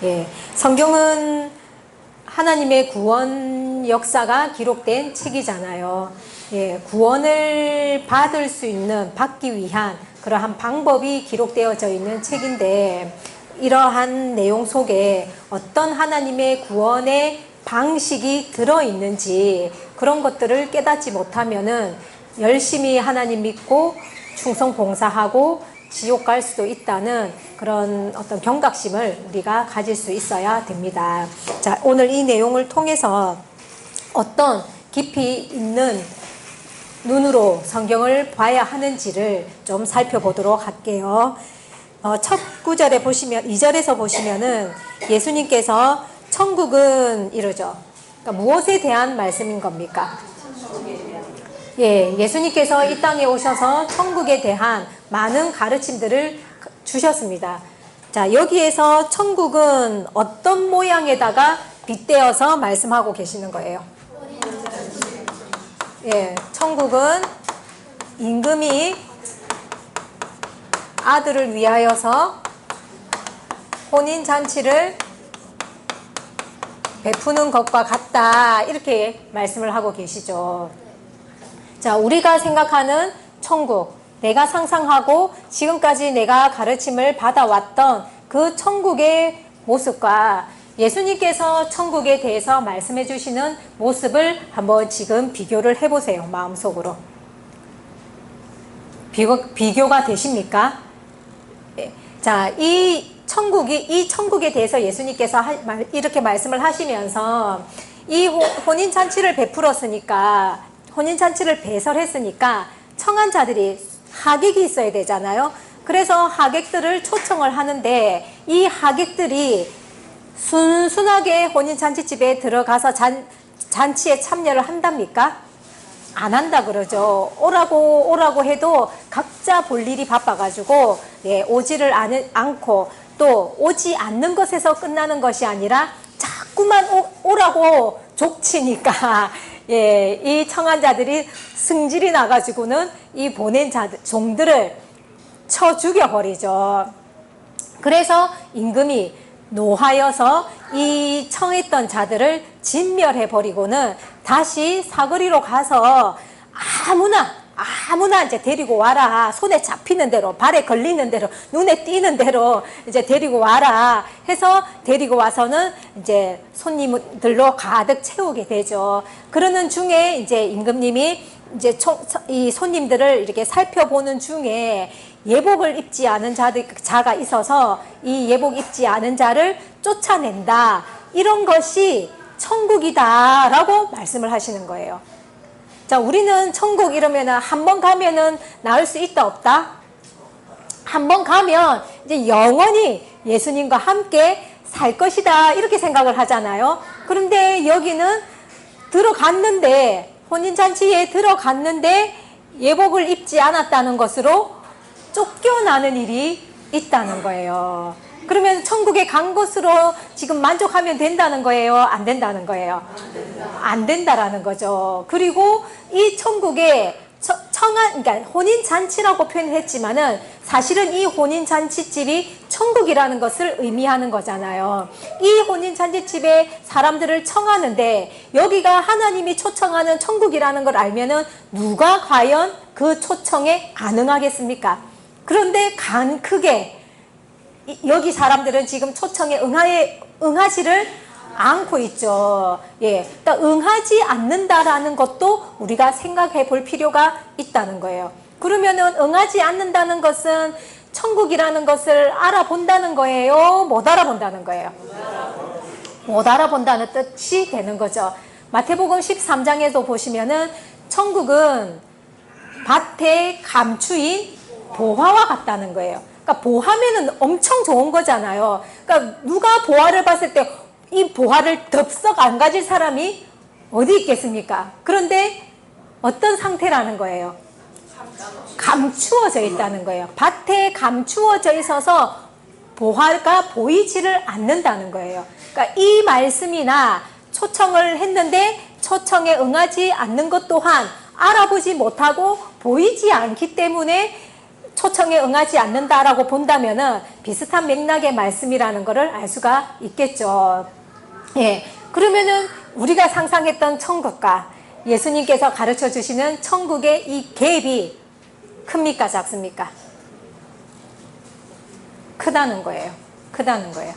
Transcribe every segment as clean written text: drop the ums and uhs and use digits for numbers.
예, 성경은 하나님의 구원 역사가 기록된 책이잖아요. 예, 구원을 받기 위한 그러한 방법이 기록되어져 있는 책인데, 이러한 내용 속에 어떤 하나님의 구원의 방식이 들어있는지 그런 것들을 깨닫지 못하면은 열심히 하나님 믿고 충성 봉사하고 지옥 갈 수도 있다는 그런 어떤 경각심을 우리가 가질 수 있어야 됩니다. 자, 오늘 이 내용을 통해서 어떤 깊이 있는 눈으로 성경을 봐야 하는지를 좀 살펴보도록 할게요. 첫 구절에 보시면, 2절에서 보시면은 예수님께서 천국은 이러죠. 그러니까 무엇에 대한 말씀인 겁니까? 예, 예수님께서 이 땅에 오셔서 천국에 대한 많은 가르침들을 주셨습니다. 자, 여기에서 천국은 어떤 모양에다가 빗대어서 말씀하고 계시는 거예요? 예, 천국은 임금이 아들을 위하여서 혼인잔치를 베푸는 것과 같다, 이렇게 말씀을 하고 계시죠. 자, 우리가 생각하는 천국, 내가 상상하고 지금까지 내가 가르침을 받아왔던 그 천국의 모습과 예수님께서 천국에 대해서 말씀해 주시는 모습을 한번 지금 비교를 해보세요. 마음속으로. 비교가 되십니까? 네. 자, 이 천국에 대해서 예수님께서 이렇게 말씀을 하시면서 이 혼인잔치를 베풀었으니까, 혼인잔치를 배설했으니까 청한 자들이 하객이 있어야 되잖아요. 그래서 하객들을 초청을 하는데, 이 하객들이 순순하게 혼인잔치집에 들어가서 잔치에 참여를 한답니까? 안 한다 그러죠. 오라고 해도 각자 볼 일이 바빠가지고, 예, 오지를 않고, 또 오지 않는 것에서 끝나는 것이 아니라 자꾸만 오라고 족치니까, 예, 이 청한 자들이 승질이 나가지고는 이 보낸 종들을 쳐 죽여버리죠. 그래서 임금이 노하여서 이 청했던 자들을 진멸해버리고는 다시 사거리로 가서 아무나 이제 데리고 와라. 손에 잡히는 대로, 발에 걸리는 대로, 눈에 띄는 대로 이제 데리고 와라 해서 데리고 와서는 이제 손님들로 가득 채우게 되죠. 그러는 중에 이제 임금님이 이제 이 손님들을 이렇게 살펴보는 중에 예복을 입지 않은 자가 있어서 이 예복 입지 않은 자를 쫓아낸다. 이런 것이 천국이다라고 말씀을 하시는 거예요. 자, 우리는 천국 이러면은 한 번 가면은 나을 수 있다 없다? 한 번 가면 이제 영원히 예수님과 함께 살 것이다, 이렇게 생각을 하잖아요. 그런데 여기는 혼인잔치에 들어갔는데 예복을 입지 않았다는 것으로 쫓겨나는 일이 있다는 거예요. 그러면 천국에 간 것으로 지금 만족하면 된다는 거예요? 안 된다는 거예요? 안 된다라는 거죠. 그리고 이 천국에 그러니까 혼인잔치라고 표현했지만은 사실은 이 혼인잔치집이 천국이라는 것을 의미하는 거잖아요. 이 혼인잔치집에 사람들을 청하는데 여기가 하나님이 초청하는 천국이라는 걸 알면은 누가 과연 그 초청에 안 응하겠습니까? 그런데 간 크게 여기 사람들은 지금 초청에 응하지를 않고 있죠. 예, 그러니까 응하지 않는다라는 것도 우리가 생각해 볼 필요가 있다는 거예요. 그러면은 응하지 않는다는 것은 천국이라는 것을 알아본다는 거예요? 못 알아본다는 거예요? 못 알아본다는 뜻이 되는 거죠. 마태복음 13장에도 보시면은 천국은 밭에 감추인 보화와 같다는 거예요. 그러니까 보화면은 엄청 좋은 거잖아요. 그러니까 누가 보화를 봤을 때 이 보화를 덥석 안 가질 사람이 어디 있겠습니까? 그런데 어떤 상태라는 거예요? 감추어져 있다는 거예요. 밭에 감추어져 있어서 보화가 보이지를 않는다는 거예요. 그러니까 이 말씀이나 초청을 했는데 초청에 응하지 않는 것 또한 알아보지 못하고 보이지 않기 때문에 초청에 응하지 않는다라고 본다면은 비슷한 맥락의 말씀이라는 것을 알 수가 있겠죠. 예. 그러면은 우리가 상상했던 천국과 예수님께서 가르쳐 주시는 천국의 이 갭이 큽니까, 작습니까? 크다는 거예요. 크다는 거예요.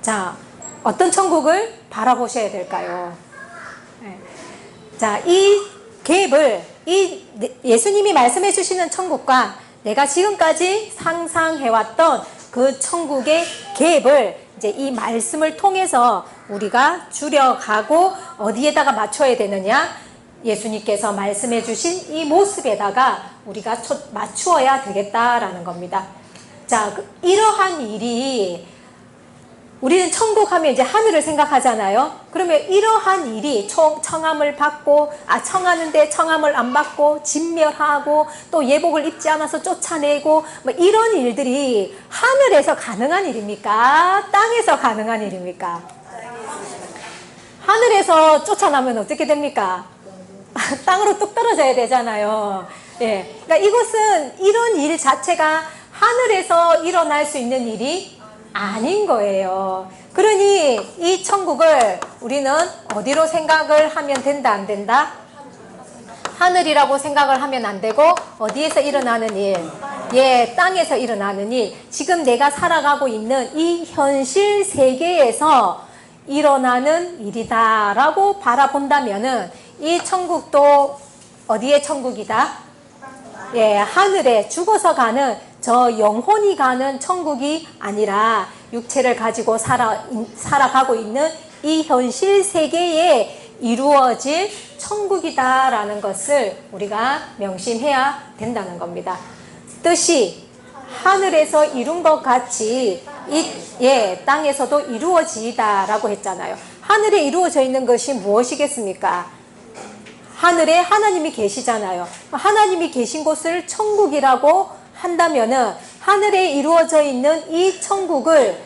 자, 어떤 천국을 바라보셔야 될까요? 예. 자, 이 갭을, 예수님이 말씀해 주시는 천국과 내가 지금까지 상상해왔던 그 천국의 갭을 이제 이 말씀을 통해서 우리가 줄여가고 어디에다가 맞춰야 되느냐? 예수님께서 말씀해 주신 이 모습에다가 우리가 맞추어야 되겠다라는 겁니다. 자, 이러한 일이 우리는 천국 하면 이제 하늘을 생각하잖아요. 그러면 이러한 일이 청함을 받고, 청하는데 청함을 안 받고, 진멸하고, 또 예복을 입지 않아서 쫓아내고, 뭐 이런 일들이 하늘에서 가능한 일입니까? 땅에서 가능한 일입니까? 하늘에서 쫓아나면 어떻게 됩니까? 땅으로 뚝 떨어져야 되잖아요. 예. 그러니까 이것은 이런 일 자체가 하늘에서 일어날 수 있는 일이 아닌 거예요. 그러니 이 천국을 우리는 어디로 생각을 하면 된다, 안 된다? 하늘이라고 생각을 하면 안 되고 어디에서 일어나는 일? 예, 땅에서 일어나는 일. 지금 내가 살아가고 있는 이 현실 세계에서 일어나는 일이다라고 바라본다면은 이 천국도 어디의 천국이다? 예, 하늘에 죽어서 가는 저 영혼이 가는 천국이 아니라 육체를 가지고 살아가고 있는 이 현실 세계에 이루어질 천국이다라는 것을 우리가 명심해야 된다는 겁니다. 뜻이 하늘에서 이룬 것 같이 땅에서도 이루어지다라고 했잖아요. 하늘에 이루어져 있는 것이 무엇이겠습니까? 하늘에 하나님이 계시잖아요. 하나님이 계신 곳을 천국이라고 한다면은 하늘에 이루어져 있는 이 천국을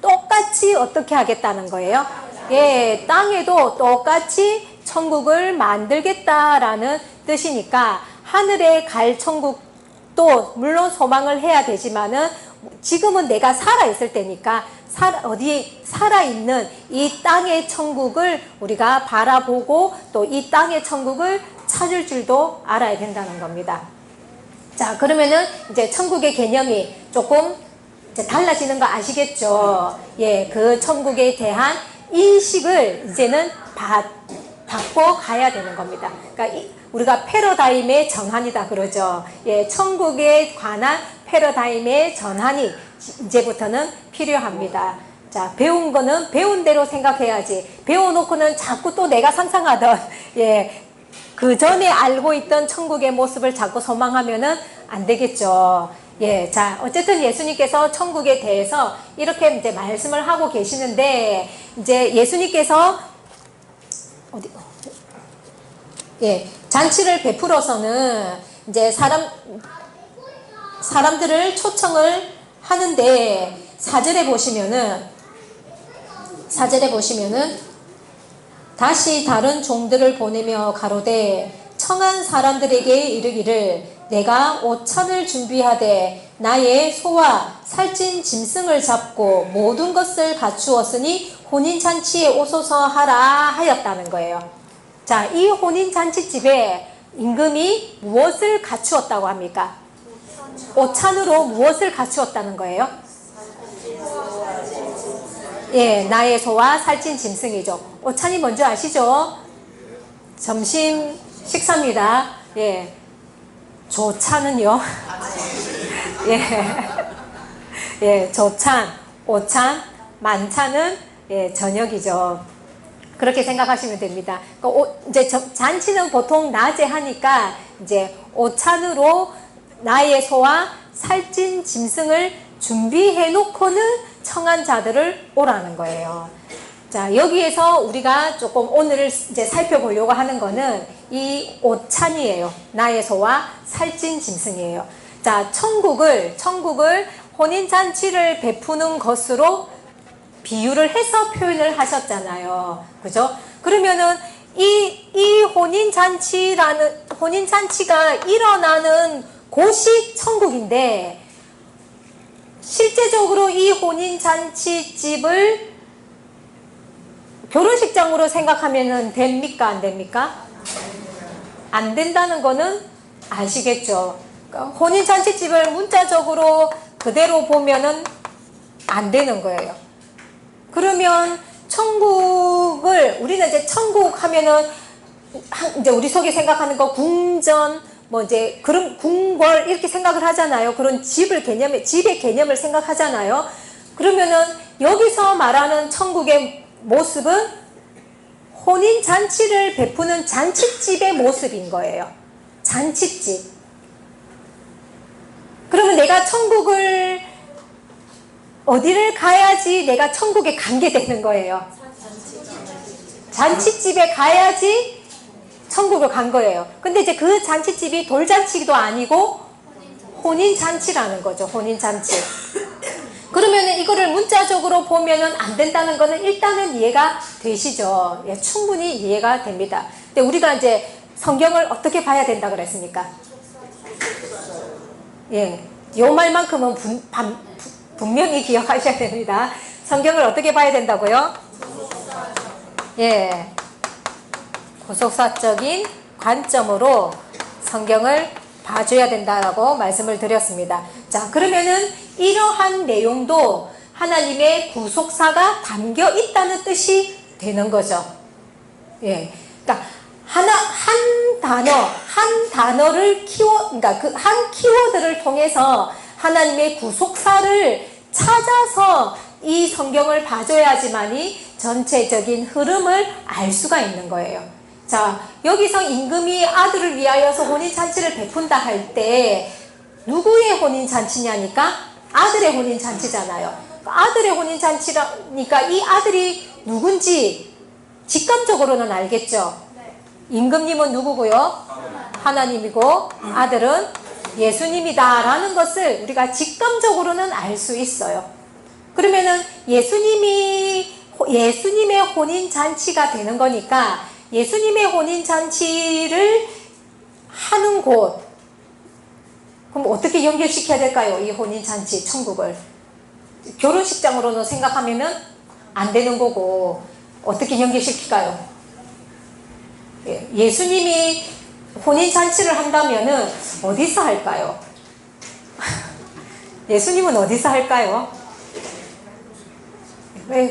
똑같이 어떻게 하겠다는 거예요? 예, 땅에도 똑같이 천국을 만들겠다라는 뜻이니까 하늘에 갈 천국도 물론 소망을 해야 되지만은 지금은 내가 살아있을 때니까 살아있는 이 땅의 천국을 우리가 바라보고 또 이 땅의 천국을 찾을 줄도 알아야 된다는 겁니다. 자, 그러면은 이제 천국의 개념이 조금 이제 달라지는 거 아시겠죠? 예, 그 천국에 대한 인식을 이제는 받고 가야 되는 겁니다. 그러니까 우리가 패러다임의 전환이다 그러죠. 예, 천국에 관한 패러다임의 전환이 이제부터는 필요합니다. 자, 배운 거는 배운 대로 생각해야지. 배워놓고는 자꾸 또 내가 상상하던, 그 전에 알고 있던 천국의 모습을 자꾸 소망하면은 안 되겠죠. 예, 자, 어쨌든 예수님께서 천국에 대해서 이렇게 이제 말씀을 하고 계시는데, 이제 예수님께서, 잔치를 베풀어서는 이제 사람들을 초청을 하는데, 4절에 보시면은 다시 다른 종들을 보내며 가로되 청한 사람들에게 이르기를 내가 오찬을 준비하되 나의 소와 살찐 짐승을 잡고 모든 것을 갖추었으니 혼인잔치에 오소서 하라 하였다는 거예요. 자, 이 혼인잔치집에 임금이 무엇을 갖추었다고 합니까? 오찬으로 무엇을 갖추었다는 거예요? 예, 나의 소와 살찐 짐승이죠. 오찬이 뭔지 아시죠? 점심 식사입니다. 예, 조찬은요? 조찬, 오찬, 만찬은 저녁이죠. 그렇게 생각하시면 됩니다. 이제 잔치는 보통 낮에 하니까 이제 오찬으로 나의 소와 살찐 짐승을 준비해 놓고는 청한 자들을 오라는 거예요. 자, 여기에서 우리가 조금 오늘 이제 살펴보려고 하는 거는 이 오찬이에요. 나의 소와 살찐 짐승이에요. 자, 천국을 혼인잔치를 베푸는 것으로 비유를 해서 표현을 하셨잖아요. 그죠? 그러면은 이 혼인잔치가 일어나는 곳이 천국인데 실제적으로 이 혼인잔치집을 결혼식장으로 생각하면 됩니까? 안 됩니까? 안 된다는 거는 아시겠죠? 그러니까 혼인잔치집을 문자적으로 그대로 보면은 안 되는 거예요. 그러면 천국을, 우리는 이제 천국 하면은 이제 우리 속에 생각하는 거 궁전, 뭐 이제 그런 궁궐 이렇게 생각을 하잖아요. 그런 집의 개념을 생각하잖아요. 그러면은 여기서 말하는 천국의 모습은 혼인잔치를 베푸는 잔치집의 모습인 거예요. 잔치집. 그러면 내가 천국을 어디를 가야지 내가 천국에 가게 되는 거예요. 잔치집에 가야지 천국을 간 거예요. 근데 이제 그 잔치집이 돌잔치도 아니고 혼인잔치라는 거죠. 혼인잔치. 그러면은 이거를 문자적으로 보면은 안 된다는 거는 일단은 이해가 되시죠? 예, 충분히 이해가 됩니다. 근데 우리가 이제 성경을 어떻게 봐야 된다 그랬습니까? 예, 요 말만큼은 분명히 기억하셔야 됩니다. 성경을 어떻게 봐야 된다고요? 예, 구속사적인 관점으로 성경을 봐줘야 된다라고 말씀을 드렸습니다. 자, 그러면은 이러한 내용도 하나님의 구속사가 담겨 있다는 뜻이 되는 거죠. 예, 그러니까 한 단어를 그러니까 그 한 키워드를 통해서 하나님의 구속사를 찾아서 이 성경을 봐줘야지만이 전체적인 흐름을 알 수가 있는 거예요. 자, 여기서 임금이 아들을 위하여서 혼인잔치를 베푼다 할 때 누구의 혼인잔치냐니까? 아들의 혼인잔치잖아요. 아들의 혼인잔치라니까 이 아들이 누군지 직감적으로는 알겠죠? 임금님은 누구고요? 하나님이고 아들은 예수님이다 라는 것을 우리가 직감적으로는 알 수 있어요. 그러면은 예수님의 혼인잔치가 되는 거니까 예수님의 혼인잔치를 하는 곳, 그럼 어떻게 연결시켜야 될까요? 이 혼인잔치, 천국을. 결혼식장으로는 생각하면은 안 되는 거고, 어떻게 연결시킬까요? 예수님이 혼인잔치를 한다면은 어디서 할까요? 예수님은 어디서 할까요?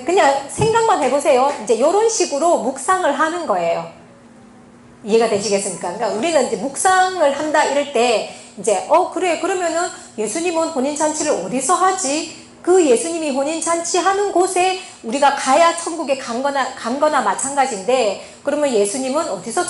그냥 생각만 해보세요. 이제 이런 식으로 묵상을 하는 거예요. 이해가 되시겠습니까? 그러니까 우리는 이제 묵상을 한다 이럴 때 이제 그래 그러면은 예수님은 혼인잔치를 어디서 하지? 그 예수님이 혼인잔치 하는 곳에 우리가 가야 천국에 간 거나 마찬가지인데, 그러면 예수님은 어디서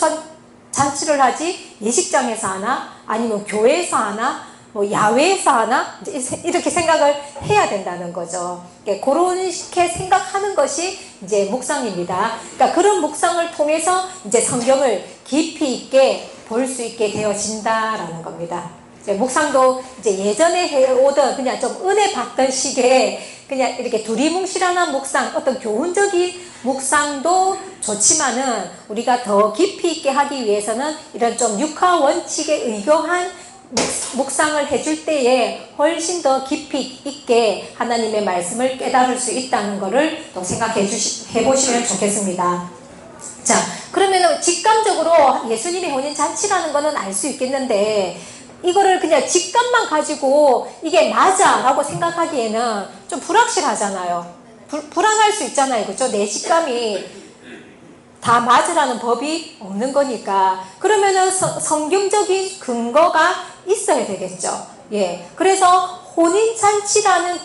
잔치를 하지? 예식장에서 하나? 아니면 교회에서 하나? 뭐 야외에서 하나? 이렇게 생각을 해야 된다는 거죠. 그렇게 생각하는 것이 이제 묵상입니다. 그러니까 그런 묵상을 통해서 이제 성경을 깊이 있게 볼 수 있게 되어진다라는 겁니다. 묵상도 이제 예전에 해오던 그냥 좀 은혜 받던 식의 그냥 이렇게 두리뭉실한 묵상, 어떤 교훈적인 묵상도 좋지만은 우리가 더 깊이 있게 하기 위해서는 이런 좀 육하 원칙에 의거한 묵상을 해줄 때에 훨씬 더 깊이 있게 하나님의 말씀을 깨달을 수 있다는 것을 또 생각해 보시면 좋겠습니다. 자, 그러면 직감적으로 예수님의 혼인잔치라는 거는 알 수 있겠는데, 이거를 그냥 직감만 가지고 이게 맞아 라고 생각하기에는 좀 불확실하잖아요. 불안할 수 있잖아요. 그렇죠? 내 직감이 다 맞으라는 법이 없는 거니까. 그러면은 성경적인 근거가 있어야 되겠죠. 예. 그래서 혼인잔치라는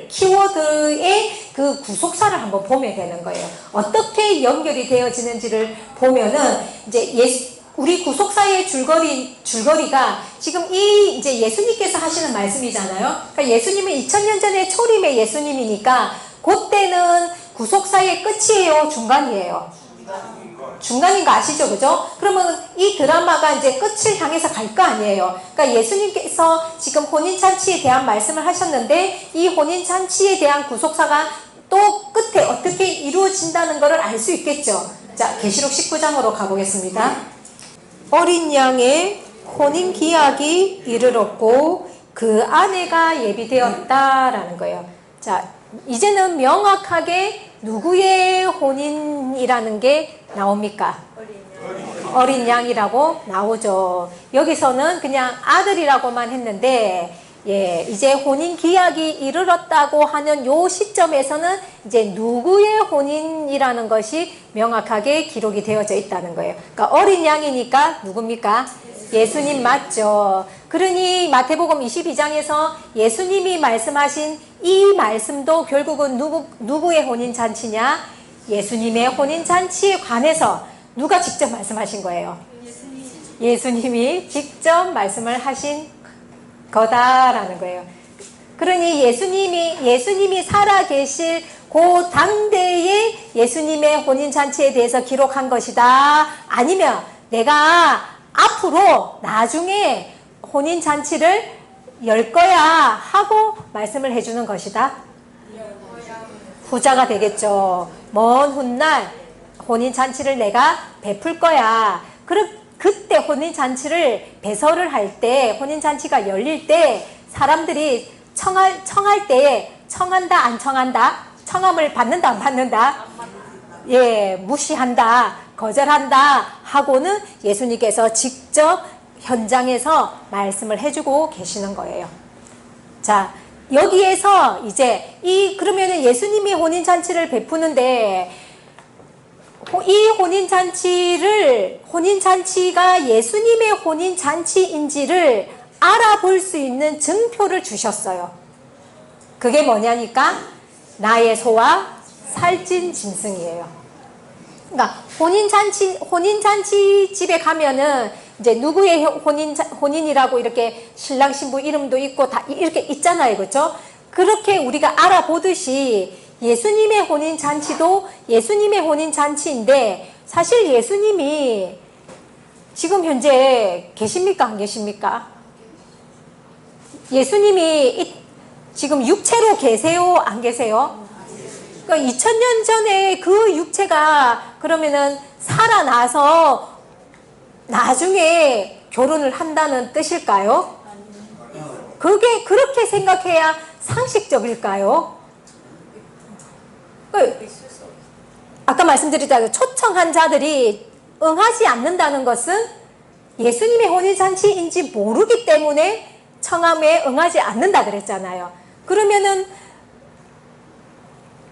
키워드의 그 구속사를 한번 보면 되는 거예요. 어떻게 연결이 되어지는지를 보면은 이제 우리 구속사의 줄거리가 지금 이제 예수님께서 하시는 말씀이잖아요. 그러니까 예수님은 2000년 전에 초림의 예수님이니까 그때는 구속사의 끝이에요, 중간이에요? 중간인 거 아시죠? 그죠? 그러면 이 드라마가 이제 끝을 향해서 갈 거 아니에요. 그러니까 예수님께서 지금 혼인잔치에 대한 말씀을 하셨는데, 이 혼인잔치에 대한 구속사가 또 끝에 어떻게 이루어진다는 것을 알 수 있겠죠. 자, 계시록 19장으로 가보겠습니다. 어린 양의 혼인 기약이 이르렀고 그 아내가 예비되었다라는 거예요. 자, 이제는 명확하게 누구의 혼인이라는 게 나옵니까? 어린 양이라고 나오죠. 여기서는 그냥 아들이라고만 했는데, 예, 이제 혼인 기약이 이르렀다고 하는 요 시점에서는 이제 누구의 혼인이라는 것이 명확하게 기록이 되어져 있다는 거예요. 그러니까 어린 양이니까 누굽니까? 예수님 맞죠. 그러니 마태복음 22장에서 예수님이 말씀하신 이 말씀도 결국은 누구의 혼인잔치냐? 예수님의 혼인잔치에 관해서 누가 직접 말씀하신 거예요? 예수님이 직접 말씀을 하신 거다라는 거예요. 그러니 예수님이 살아계실 그 당대의 예수님의 혼인잔치에 대해서 기록한 것이다. 아니면 내가 앞으로 나중에 혼인잔치를 열 거야 하고 말씀을 해주는 것이다. 후자가 되겠죠. 먼 훗날 혼인잔치를 내가 베풀 거야. 그때 혼인잔치를 배설을 할 때, 혼인잔치가 열릴 때 사람들이 청할 때 청한다 안 청한다? 청함을 받는다 안 받는다? 예, 무시한다 거절한다 하고는 예수님께서 직접 현장에서 말씀을 해주고 계시는 거예요. 자, 여기에서 이제 그러면은 예수님이 혼인잔치를 베푸는데 이 혼인잔치가 예수님의 혼인잔치인지를 알아볼 수 있는 증표를 주셨어요. 그게 뭐냐니까 나의 소와 살찐 짐승이에요. 그러니까 혼인잔치 집에 가면은 이제 누구의 혼인이라고 이렇게 신랑 신부 이름도 있고 다 이렇게 있잖아요. 그렇죠? 그렇게 우리가 알아보듯이 예수님의 혼인잔치도 예수님의 혼인잔치인데 사실 예수님이 지금 현재 계십니까? 안 계십니까? 예수님이 지금 육체로 계세요? 안 계세요? 그러니까 2000년 전에 그 육체가 그러면은 살아나서 나중에 결혼을 한다는 뜻일까요? 그게 그렇게 생각해야 상식적일까요? 아까 말씀드렸잖아요. 초청한 자들이 응하지 않는다는 것은 예수님의 혼인잔치인지 모르기 때문에 청함에 응하지 않는다 그랬잖아요. 그러면은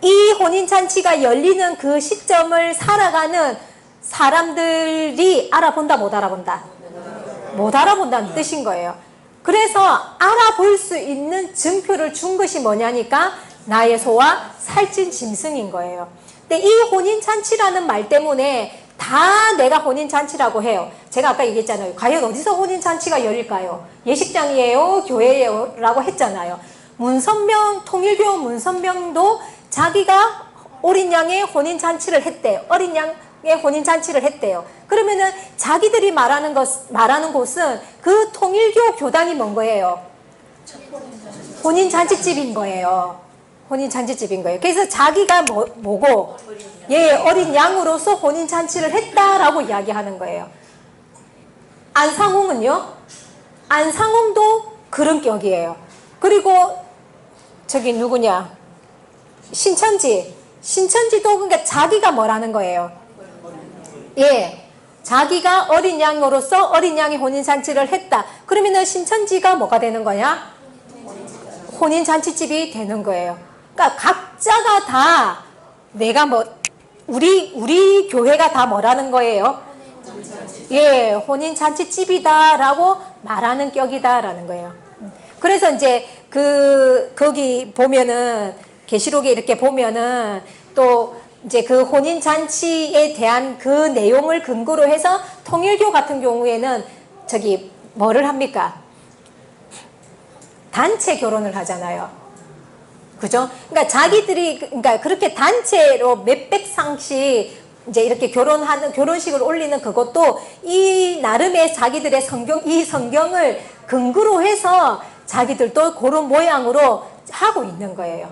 이 혼인잔치가 열리는 그 시점을 살아가는 사람들이 알아본다 못 알아본다? 못 알아본다는 뜻인 거예요. 그래서 알아볼 수 있는 증표를 준 것이 뭐냐니까 나의 소와 살찐 짐승인 거예요. 근데 이 혼인잔치라는 말 때문에 다 내가 혼인잔치라고 해요. 제가 아까 얘기했잖아요. 과연 어디서 혼인잔치가 열릴까요? 예식장이에요? 교회예요? 라고 했잖아요. 통일교 문선명도 자기가 어린 양의 혼인잔치를 했대요. 어린 양의 혼인잔치를 했대요. 그러면은 자기들이 말하는 곳은 그 통일교 교단이 뭔 거예요? 혼인잔치집인 거예요. 혼인잔치집인 거예요. 그래서 자기가 뭐고? 예, 어린 양으로서 혼인잔치를 했다라고 이야기하는 거예요. 안상홍은요? 안상홍도 그런 격이에요. 그리고 저기 누구냐? 신천지도 그러니까 자기가 뭐라는 거예요? 예, 자기가 어린 양으로서 어린 양의 혼인잔치를 했다. 그러면은 신천지가 뭐가 되는 거냐? 혼인잔치집이 되는 거예요. 그러니까 각자가 다 내가 우리 교회가 다 뭐라는 거예요? 예, 혼인잔치집이다라고 말하는 격이다라는 거예요. 그래서 이제 거기 보면은 계시록에 이렇게 보면은 또 이제 그 혼인잔치에 대한 그 내용을 근거로 해서 통일교 같은 경우에는 뭐를 합니까? 단체 결혼을 하잖아요. 그죠? 그러니까 그러니까 그렇게 단체로 몇백 상씩 이제 이렇게 결혼식을 올리는 그것도 이 나름의 자기들의 성경을 근거로 해서 자기들도 그런 모양으로 하고 있는 거예요.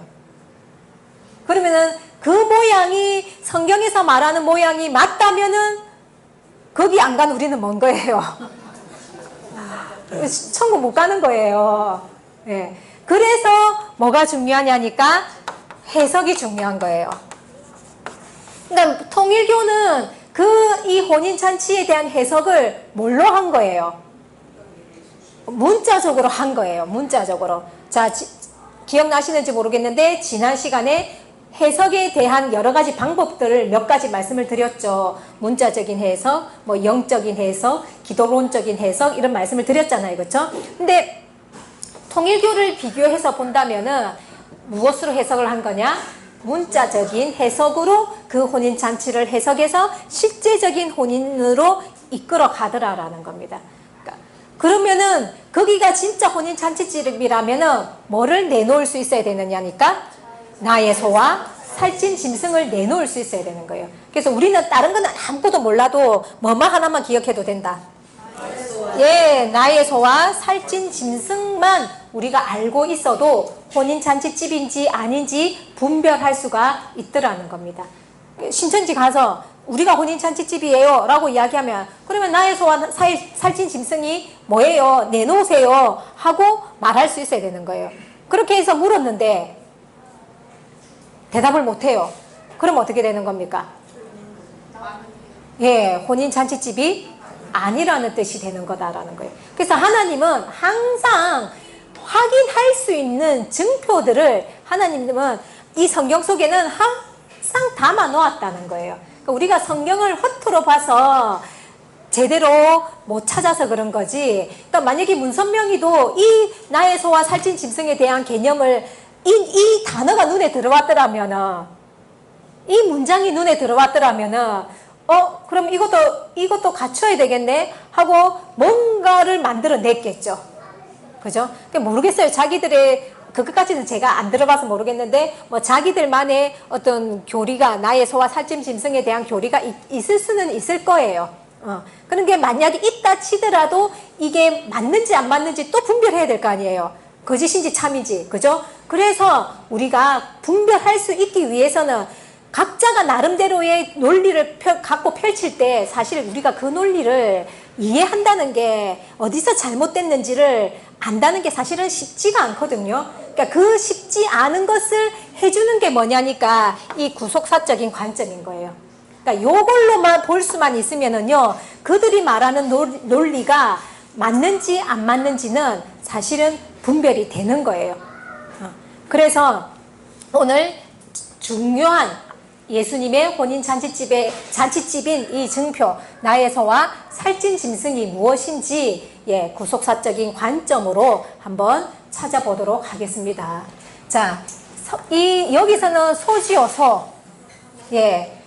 그러면은 그 모양이 성경에서 말하는 모양이 맞다면은 거기 안 간 우리는 뭔 거예요? 천국 못 가는 거예요. 예. 그래서 뭐가 중요하냐니까 해석이 중요한 거예요. 그러니까 통일교는 이 혼인잔치에 대한 해석을 뭘로 한 거예요? 문자적으로 한 거예요. 문자적으로. 자, 기억나시는지 모르겠는데 지난 시간에 해석에 대한 여러 가지 방법들을 몇 가지 말씀을 드렸죠. 문자적인 해석, 뭐 영적인 해석, 기독론적인 해석 이런 말씀을 드렸잖아요. 그렇죠? 근데 통일교를 비교해서 본다면은 무엇으로 해석을 한 거냐? 문자적인 해석으로 그 혼인잔치를 해석해서 실제적인 혼인으로 이끌어 가더라라는 겁니다. 그러면은 거기가 진짜 혼인잔치집이라면은 뭐를 내놓을 수 있어야 되느냐니까 나의 소와 살찐 짐승을 내놓을 수 있어야 되는 거예요. 그래서 우리는 다른 거는 아무것도 몰라도 뭐만 하나만 기억해도 된다. 예, 나의 소와 살찐 짐승만 우리가 알고 있어도 혼인잔치집인지 아닌지 분별할 수가 있더라는 겁니다. 신천지 가서 우리가 혼인잔치집이에요 라고 이야기하면 그러면 나의 소와 살찐 짐승이 뭐예요? 내놓으세요 하고 말할 수 있어야 되는 거예요. 그렇게 해서 물었는데 대답을 못해요. 그럼 어떻게 되는 겁니까? 예, 혼인잔치집이 아니라는 뜻이 되는 거다라는 거예요. 그래서 하나님은 항상 확인할 수 있는 증표들을 하나님은 이 성경 속에는 항상 담아 놓았다는 거예요. 그러니까 우리가 성경을 허투루 봐서 제대로 못 찾아서 그런 거지. 그러니까 만약에 문선명이도 이 나의 소와 살찐 짐승에 대한 개념을 이 단어가 눈에 들어왔더라면은 이 문장이 눈에 들어왔더라면은 그럼 이것도 갖춰야 되겠네 하고 뭔가를 만들어냈겠죠. 그죠? 모르겠어요. 자기들의 그것까지는 제가 안 들어봐서 모르겠는데 뭐 자기들만의 어떤 교리가 나의 소와 살찐 짐승에 대한 교리가 있을 수는 있을 거예요. 그런 게 만약에 있다 치더라도 이게 맞는지 안 맞는지 또 분별해야 될 거 아니에요. 거짓인지 참인지. 그죠? 그래서 우리가 분별할 수 있기 위해서는 각자가 나름대로의 논리를 갖고 펼칠 때 사실 우리가 그 논리를 이해한다는 게 어디서 잘못됐는지를 안다는 게 사실은 쉽지가 않거든요. 그러니까 그 쉽지 않은 것을 해주는 게 뭐냐니까 이 구속사적인 관점인 거예요. 그러니까 요걸로만 볼 수만 있으면은요, 그들이 말하는 논리가 맞는지 안 맞는지는 사실은 분별이 되는 거예요. 그래서 오늘 중요한 예수님의 잔치집인 이 증표, 나의 소와 살찐 짐승이 무엇인지 구속사적인 관점으로 한번 찾아보도록 하겠습니다. 자, 여기서는 소지요, 소.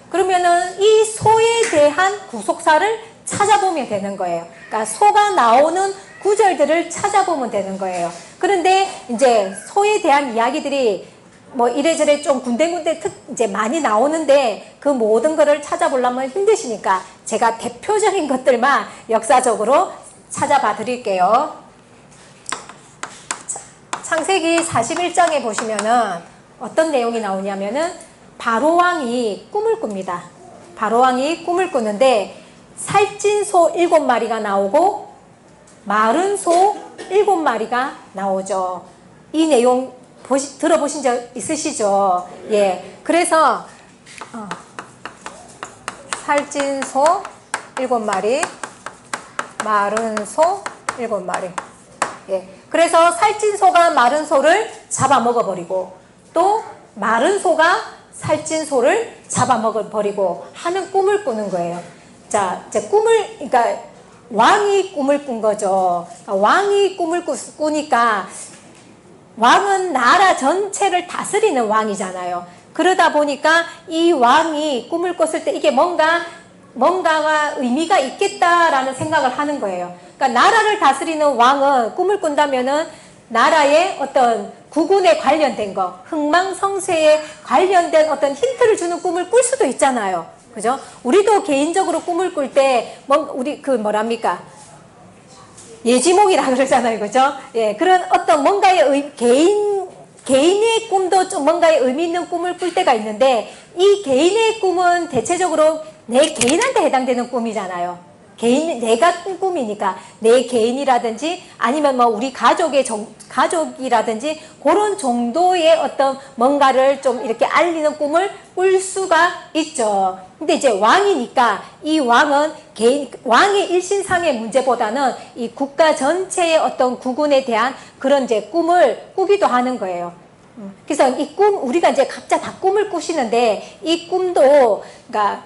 그러면은 이 소에 대한 구속사를 찾아보면 되는 거예요. 그러니까 소가 나오는 구절들을 찾아보면 되는 거예요. 그런데 이제 소에 대한 이야기들이 뭐 이래저래 좀 군데군데 이제 많이 나오는데 그 모든 거를 찾아보려면 힘드시니까 제가 대표적인 것들만 역사적으로 찾아봐 드릴게요. 창세기 41장에 보시면은 어떤 내용이 나오냐면은 바로왕이 꿈을 꿉니다. 바로왕이 꿈을 꾸는데 살찐 소 7마리가 나오고 마른 소 7마리가 나오죠. 이 내용 들어보신 적 있으시죠? 그래서 살찐 소 7마리, 마른 소 7마리. 그래서 살찐 소가 마른 소를 잡아먹어버리고 또 마른 소가 살찐 소를 잡아먹어버리고 하는 꿈을 꾸는 거예요. 자, 이제 그러니까 왕이 꿈을 꾼 거죠. 왕이 꿈을 꾸니까 왕은 나라 전체를 다스리는 왕이잖아요. 그러다 보니까 이 왕이 꿈을 꿨을 때 이게 뭔가가 의미가 있겠다라는 생각을 하는 거예요. 그러니까 나라를 다스리는 왕은 꿈을 꾼다면은 나라의 어떤 국운에 관련된 거, 흥망성쇠에 관련된 어떤 힌트를 주는 꿈을 꿀 수도 있잖아요. 그죠? 우리도 개인적으로 꿈을 꿀 때, 예지몽이라 그러잖아요. 그죠? 그런 어떤 뭔가의 개인의 꿈도 좀 뭔가의 의미 있는 꿈을 꿀 때가 있는데, 이 개인의 꿈은 대체적으로 내 개인한테 해당되는 꿈이잖아요. 개인, 내가 꾼 꿈이니까 내 개인이라든지 아니면 뭐 우리 가족이라든지 그런 정도의 어떤 뭔가를 좀 이렇게 알리는 꿈을 꿀 수가 있죠. 근데 이제 왕이니까 이 왕은 왕의 일신상의 문제보다는 이 국가 전체의 어떤 국운에 대한 그런 이제 꿈을 꾸기도 하는 거예요. 그래서 이 우리가 이제 각자 다 꿈을 꾸시는데 이 꿈도, 그러니까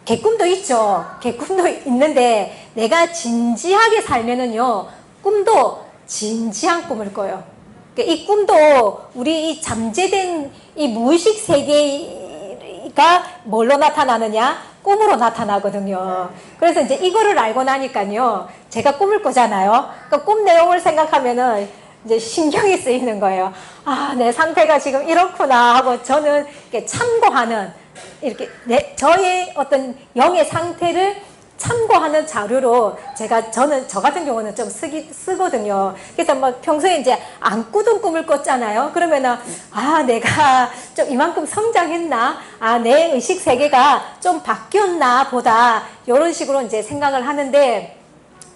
개꿈도 있죠. 개꿈도 있는데 내가 진지하게 살면은요, 꿈도 진지한 꿈을 꿔요. 이 꿈도 우리 이 잠재된 이 무의식 세계가 뭘로 나타나느냐? 꿈으로 나타나거든요. 그래서 이제 이거를 알고 나니까요, 제가 꿈을 꾸잖아요. 그러니까 꿈 내용을 생각하면은 이제 신경이 쓰이는 거예요. 아, 내 상태가 지금 이렇구나 하고 저는 이렇게 참고하는, 이렇게 저의 어떤 영의 상태를 참고하는 자료로 저는 저 같은 경우는 좀 쓰거든요. 그래서 뭐 평소에 이제 안 꾸던 꿈을 꿨잖아요. 그러면은 아, 내가 좀 이만큼 성장했나? 아, 내 의식 세계가 좀 바뀌었나 보다. 이런 식으로 이제 생각을 하는데,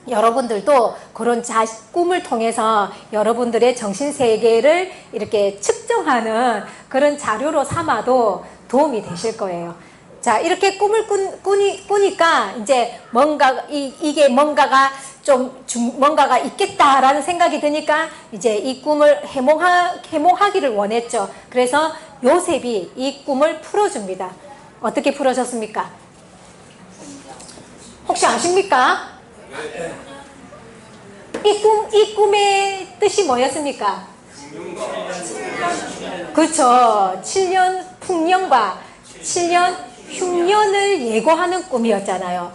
여러분들도 그런 꿈을 통해서 여러분들의 정신세계를 이렇게 측정하는 그런 자료로 삼아도 도움이 되실 거예요. 자, 이렇게 꿈을 꾸니까 이제 이게 뭔가가 뭔가가 있겠다라는 생각이 드니까 이제 이 꿈을 해몽하기를 원했죠. 그래서 요셉이 이 꿈을 풀어줍니다. 어떻게 풀어줬습니까? 혹시 아십니까? 이 꿈의 뜻이 뭐였습니까? 그렇죠. 7년 풍년과 7년 흉년을 예고하는 꿈이었잖아요.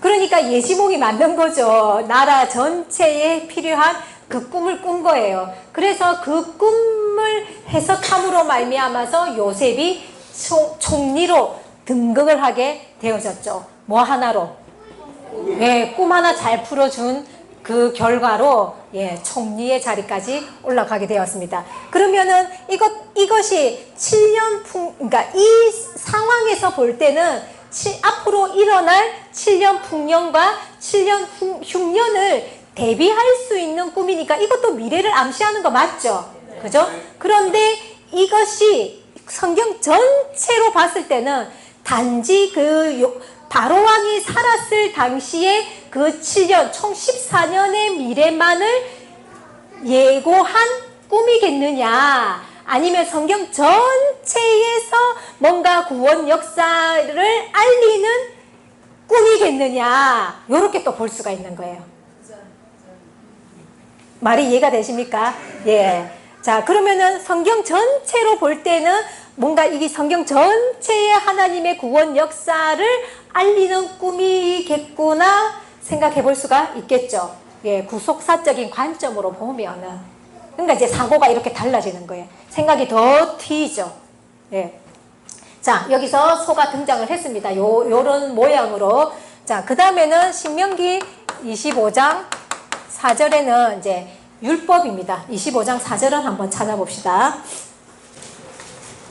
그러니까 예시몽이 맞는 거죠. 나라 전체에 필요한 그 꿈을 꾼 거예요. 그래서 그 꿈을 해석함으로 말미암아서 요셉이 총리로 등극을 하게 되어졌죠. 뭐 하나로? 네, 꿈 하나 잘 풀어준 그 결과로 총리의 자리까지 올라가게 되었습니다. 그러면은 이것이 7년 그러니까 이 상황에서 볼 때는 앞으로 일어날 7년 풍년과 7년 흉년을 대비할 수 있는 꿈이니까 이것도 미래를 암시하는 거 맞죠? 그죠? 그런데 이것이 성경 전체로 봤을 때는 단지 바로왕이 살았을 당시에 그 7년, 총 14년의 미래만을 예고한 꿈이겠느냐, 아니면 성경 전체에서 뭔가 구원 역사를 알리는 꿈이겠느냐, 이렇게 또 볼 수가 있는 거예요. 말이 이해가 되십니까? 예. 자, 그러면은 성경 전체로 볼 때는 뭔가 이 성경 전체의 하나님의 구원 역사를 알리는 꿈이겠구나 생각해 볼 수가 있겠죠. 예, 구속사적인 관점으로 보면은. 그러니까 이제 사고가 이렇게 달라지는 거예요. 생각이 더 트이죠. 예. 자, 여기서 소가 등장을 했습니다. 요런 모양으로. 자, 그 다음에는 신명기 25장 4절에는 이제 율법입니다. 25장 4절을 한번 찾아봅시다.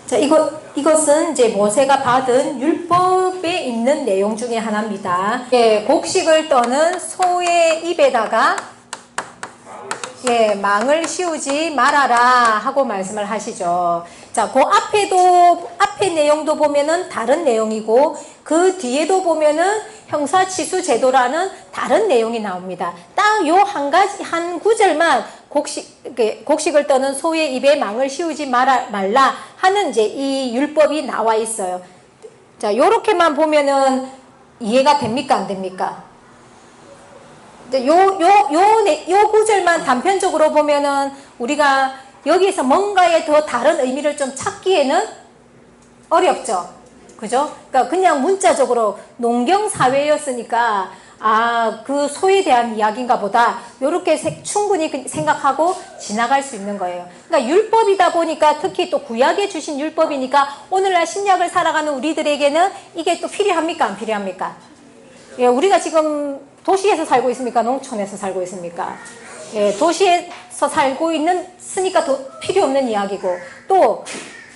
자, 이것은 이제 모세가 받은 율법에 있는 내용 중에 하나입니다. 예, 곡식을 떠는 소의 입에다가 망을 씌우지 말아라 하고 말씀을 하시죠. 자, 그 앞에 내용도 보면은 다른 내용이고, 그 뒤에도 보면은 형사치수 제도라는 다른 내용이 나옵니다. 딱 요 한 구절만 곡식을 떠는 소의 입에 망을 씌우지 말라 하는 이제 이 율법이 나와 있어요. 자, 요렇게만 보면은 이해가 됩니까? 안 됩니까? 요 구절만 단편적으로 보면은 우리가 여기에서 뭔가의 더 다른 의미를 좀 찾기에는 어렵죠. 그죠? 그러니까 그냥 문자적으로 농경 사회였으니까 그 소에 대한 이야기인가 보다, 요렇게 충분히 생각하고 지나갈 수 있는 거예요. 그러니까 율법이다 보니까, 특히 또 구약에 주신 율법이니까 오늘날 신약을 살아가는 우리들에게는 이게 또 필요합니까? 안 필요합니까? 예, 우리가 지금 도시에서 살고 있습니까? 농촌에서 살고 있습니까? 예, 도시에서 살고 있으니까 더 필요 없는 이야기고, 또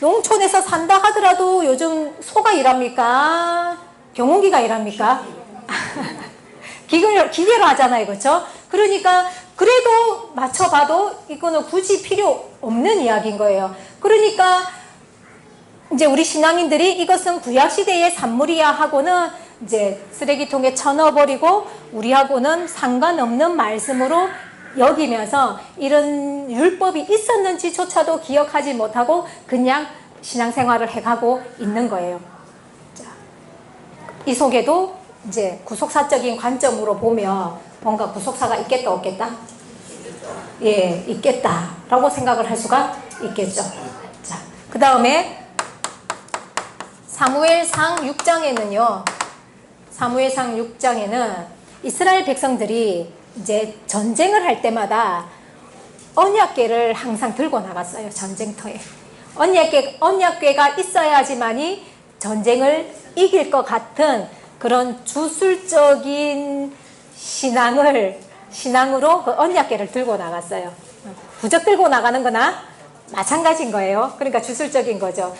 농촌에서 산다 하더라도 요즘 소가 일합니까? 경운기가 일합니까? 기계로 하잖아요. 그렇죠? 그러니까 그래도 맞춰봐도 이거는 굳이 필요 없는 이야기인 거예요. 그러니까 이제 우리 신앙인들이 이것은 구약시대의 산물이야 하고는 이제 쓰레기통에 쳐넣어버리고 우리하고는 상관없는 말씀으로 여기면서 이런 율법이 있었는지조차도 기억하지 못하고 그냥 신앙생활을 해가고 있는 거예요. 자, 이 속에도 이제 구속사적인 관점으로 보면 뭔가 구속사가 있겠다 없겠다? 예, 있겠다라고 생각을 할 수가 있겠죠. 자, 그 다음에 사무엘상 6장에는요. 사무엘상 6장에는 이스라엘 백성들이 이제 전쟁을 할 때마다 언약궤를 항상 들고 나갔어요. 전쟁터에. 언약궤가 있어야지만이 전쟁을 이길 것 같은 그런 주술적인 신앙으로 그 언약궤를 들고 나갔어요. 부적 들고 나가는 거나 마찬가지인 거예요. 그러니까 주술적인 거죠.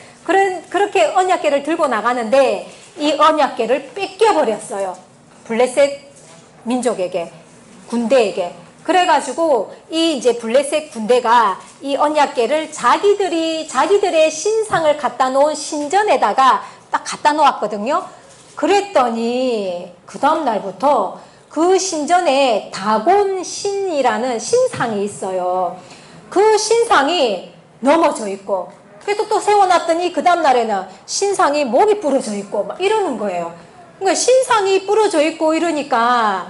그렇게 언약궤를 들고 나가는데 이 언약궤를 뺏겨버렸어요. 블레셋 민족에게, 군대에게. 그래가지고 이 이제 블레셋 군대가 이 언약궤를 자기들의 신상을 갖다 놓은 신전에다가 딱 갖다 놓았거든요. 그랬더니 그 다음 날부터 그 신전에 다곤 신이라는 신상이 있어요. 그 신상이 넘어져 있고, 그래서 또 세워놨더니 그 다음 날에는 신상이 목이 부러져 있고 막 이러는 거예요. 그러니까 신상이 부러져 있고 이러니까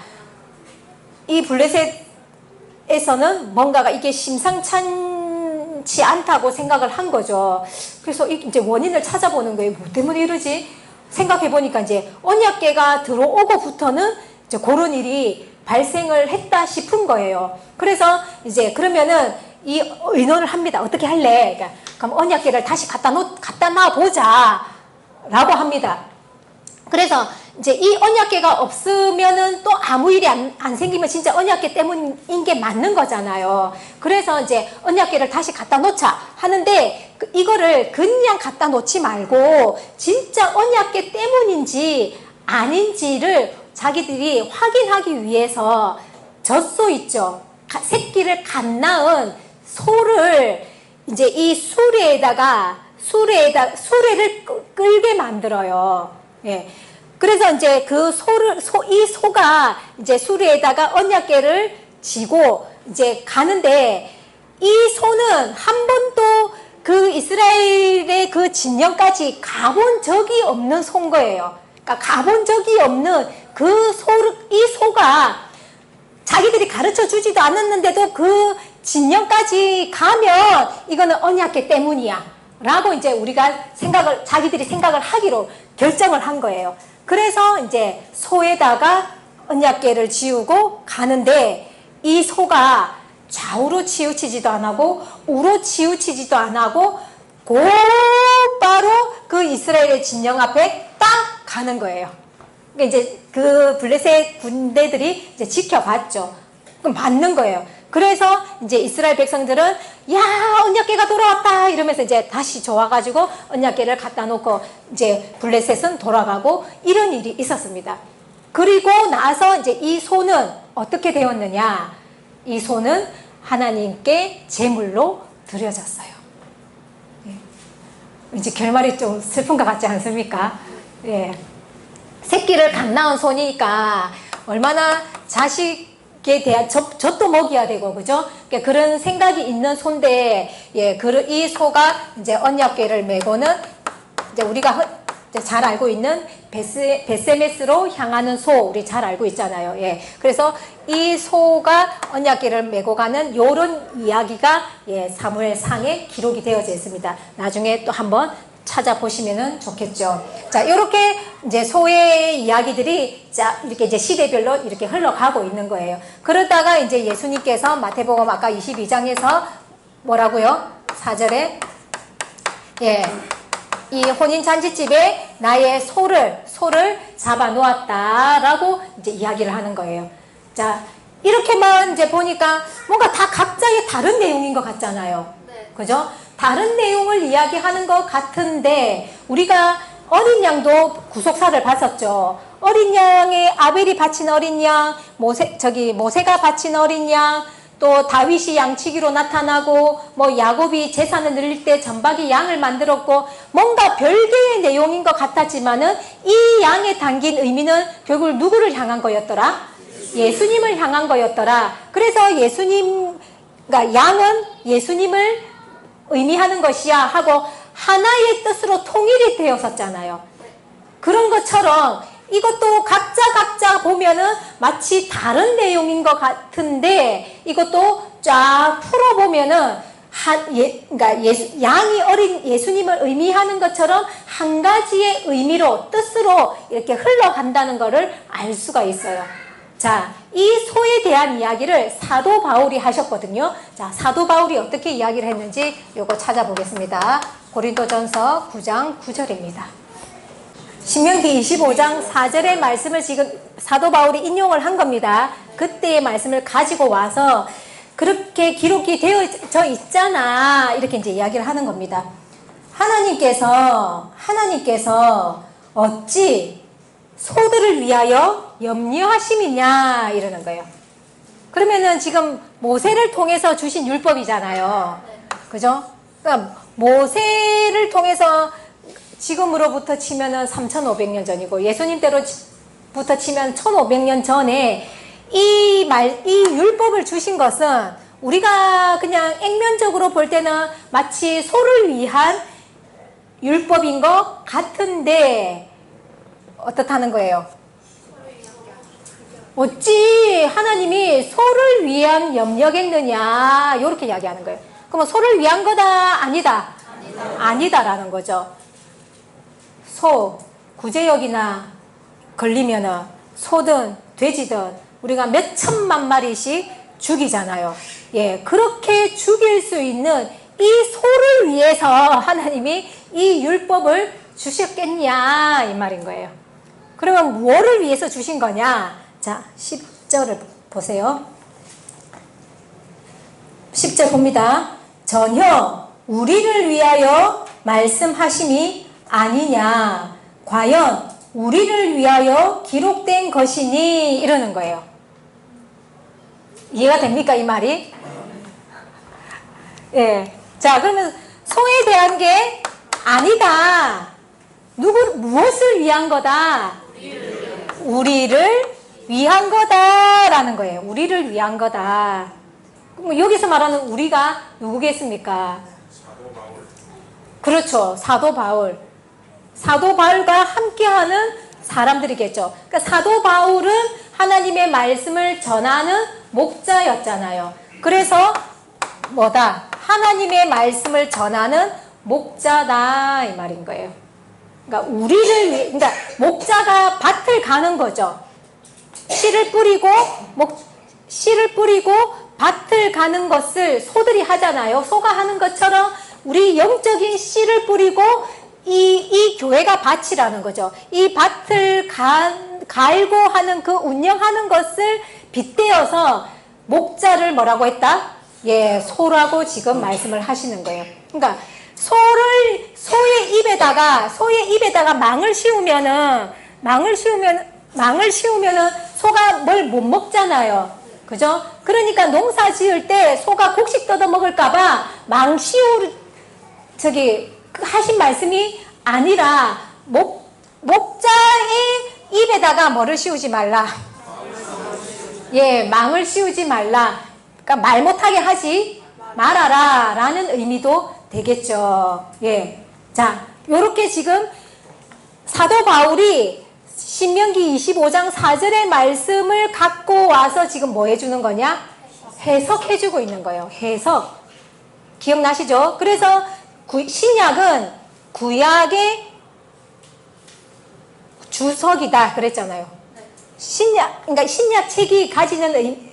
이 블레셋에서는 뭔가가 이게 심상찮지 않다고 생각을 한 거죠. 그래서 이제 원인을 찾아보는 거예요. 뭐 때문에 이러지? 생각해보니까 이제 언약궤가 들어오고부터는 이제 그런 일이 발생을 했다 싶은 거예요. 그래서 이제 그러면은 이 의논을 합니다. 어떻게 할래? 그러니까 그럼 언약궤를 다시 갖다 놔보자 라고 합니다. 그래서 이제 이 언약궤가 없으면은 또 아무 일이 안 생기면 진짜 언약궤 때문인 게 맞는 거잖아요. 그래서 이제 언약궤를 다시 갖다 놓자 하는데 이거를 그냥 갖다 놓지 말고 진짜 언약궤 때문인지 아닌지를 자기들이 확인하기 위해서 젖소 있죠. 새끼를 갓 낳은 소를 이제 이 수레를 끌게 만들어요. 예. 그래서 이제 이 소가 이제 수레에다가 언약궤를 지고 이제 가는데 이 소는 한 번도 그 이스라엘의 그 진영까지 가본 적이 없는 소인 거예요. 그러니까 가본 적이 없는 이 소가 자기들이 가르쳐 주지도 않았는데도 그 진영까지 가면 이거는 언약궤 때문이야 라고 이제 자기들이 생각을 하기로 결정을 한 거예요. 그래서 이제 소에다가 언약궤를 지우고 가는데 이 소가 좌우로 치우치지도 안 하고 우로 치우치지도 안 하고 곧바로 그 이스라엘의 진영 앞에 딱 가는 거예요. 이제 그 블레셋 군대들이 이제 지켜봤죠. 그럼 맞는 거예요. 그래서 이제 이스라엘 백성들은 야 언약궤가 돌아왔다 이러면서 이제 다시 좋아가지고 언약궤를 갖다 놓고 이제 블레셋은 돌아가고 이런 일이 있었습니다. 그리고 나서 이제 이 소는 어떻게 되었느냐? 이 소는 하나님께 제물로 드려졌어요. 이제 결말이 좀 슬픈 것 같지 않습니까? 예. 새끼를 갓 낳은 소니까 얼마나 자식에 대한 젖도 먹여야 되고, 그죠? 그러니까 그런 생각이 있는 소인데, 예, 이 소가 이제 언약궤를 메고는 이제 우리가 잘 알고 있는 베세메스로 향하는 소, 우리 잘 알고 있잖아요. 예. 그래서 이 소가 언약궤를 메고 가는 요런 이야기가 예, 사무엘상에 기록이 되어져 있습니다. 나중에 또 한번 찾아보시면 좋겠죠. 자, 이렇게 이제 소의 이야기들이 자, 이렇게 이제 시대별로 이렇게 흘러가고 있는 거예요. 그러다가 이제 예수님께서 마태복음 아까 22장에서 뭐라고요? 4절에 예. 이 혼인잔치집에 나의 소를 잡아 놓았다라고 이제 이야기를 하는 거예요. 자, 이렇게만 이제 보니까 뭔가 다 각자의 다른 내용인 것 같잖아요. 네. 그죠? 다른 내용을 이야기하는 것 같은데 우리가 어린 양도 구속사를 받았죠. 어린 양의 아벨이 바친 어린 양, 모세가 바친 어린 양, 또 다윗이 양치기로 나타나고, 뭐 야곱이 제사를 늘릴 때 전박이 양을 만들었고, 뭔가 별개의 내용인 것 같았지만은 이 양에 담긴 의미는 결국 누구를 향한 거였더라? 예수님을 향한 거였더라. 그래서 그러니까 양은 예수님을 의미하는 것이야 하고 하나의 뜻으로 통일이 되었었잖아요. 그런 것처럼 이것도 각자 보면은 마치 다른 내용인 것 같은데 이것도 쫙 풀어보면은 그러니까 양이 어린 예수님을 의미하는 것처럼 한 가지의 의미로 뜻으로 이렇게 흘러간다는 것을 알 수가 있어요. 자, 이 소에 대한 이야기를 사도 바울이 하셨거든요. 자, 사도 바울이 어떻게 이야기를 했는지 요거 찾아보겠습니다. 고린도전서 9장 9절입니다. 신명기 25장 4절의 말씀을 지금 사도 바울이 인용을 한 겁니다. 그때의 말씀을 가지고 와서 그렇게 기록이 되어져 있잖아. 이렇게 이제 이야기를 하는 겁니다. 하나님께서 어찌 소들을 위하여 염려하심이냐 이러는 거예요. 그러면은 지금 모세를 통해서 주신 율법이잖아요. 그죠? 그러니까 모세를 통해서 지금으로부터 치면은 3,500년 전이고 예수님 때로부터 치면 1,500년 전에 이 율법을 주신 것은 우리가 그냥 액면적으로 볼 때는 마치 소를 위한 율법인 것 같은데 어떻다는 거예요? 어찌 하나님이 소를 위한 염려겠느냐 이렇게 이야기하는 거예요. 그러면 소를 위한 거다? 아니다? 아니다라는 거죠. 소, 구제역이나 걸리면은 소든 돼지든 우리가 몇 천만 마리씩 죽이잖아요. 예, 그렇게 죽일 수 있는 이 소를 위해서 하나님이 이 율법을 주셨겠냐 이 말인 거예요. 그러면 뭐를 위해서 주신 거냐? 자, 10절을 보세요. 10절 봅니다. 전혀 우리를 위하여 말씀하심이 아니냐. 과연 우리를 위하여 기록된 것이니 이러는 거예요. 이해가 됩니까 이 말이? 예. 자, 그러면 소에 대한 게 아니다. 무엇을 위한 거다? 우리를 위한 거다라는 거예요. 우리를 위한 거다. 여기서 말하는 우리가 누구겠습니까? 사도 바울. 그렇죠. 사도 바울. 사도 바울과 함께하는 사람들이겠죠. 그러니까 사도 바울은 하나님의 말씀을 전하는 목자였잖아요. 그래서 뭐다? 하나님의 말씀을 전하는 목자다 이 말인 거예요. 그러니까 그러니까 목자가 밭을 가는 거죠. 씨를 뿌리고 밭을 가는 것을 소들이 하잖아요. 소가 하는 것처럼 우리 영적인 씨를 뿌리고 이 교회가 밭이라는 거죠. 이 밭을 갈고 하는 그 운영하는 것을 빗대어서 목자를 뭐라고 했다? 예, 소라고 지금 말씀을 하시는 거예요. 그러니까 소의 입에다가 망을 씌우면은 소가 뭘 못 먹잖아요. 그죠? 그러니까 농사 지을 때 소가 곡식 뜯어 먹을까봐 하신 말씀이 아니라 목자의 입에다가 뭐를 씌우지 말라. 예, 망을 씌우지 말라. 그러니까 말 못하게 하지 말아라 라는 의미도 되겠죠. 예. 자, 요렇게 지금 사도 바울이 신명기 25장 4절의 말씀을 갖고 와서 지금 뭐 해주는 거냐? 해석해주고 있는 거예요. 해석. 기억나시죠? 그래서 신약은 구약의 주석이다 그랬잖아요. 그러니까 신약 책이 가지는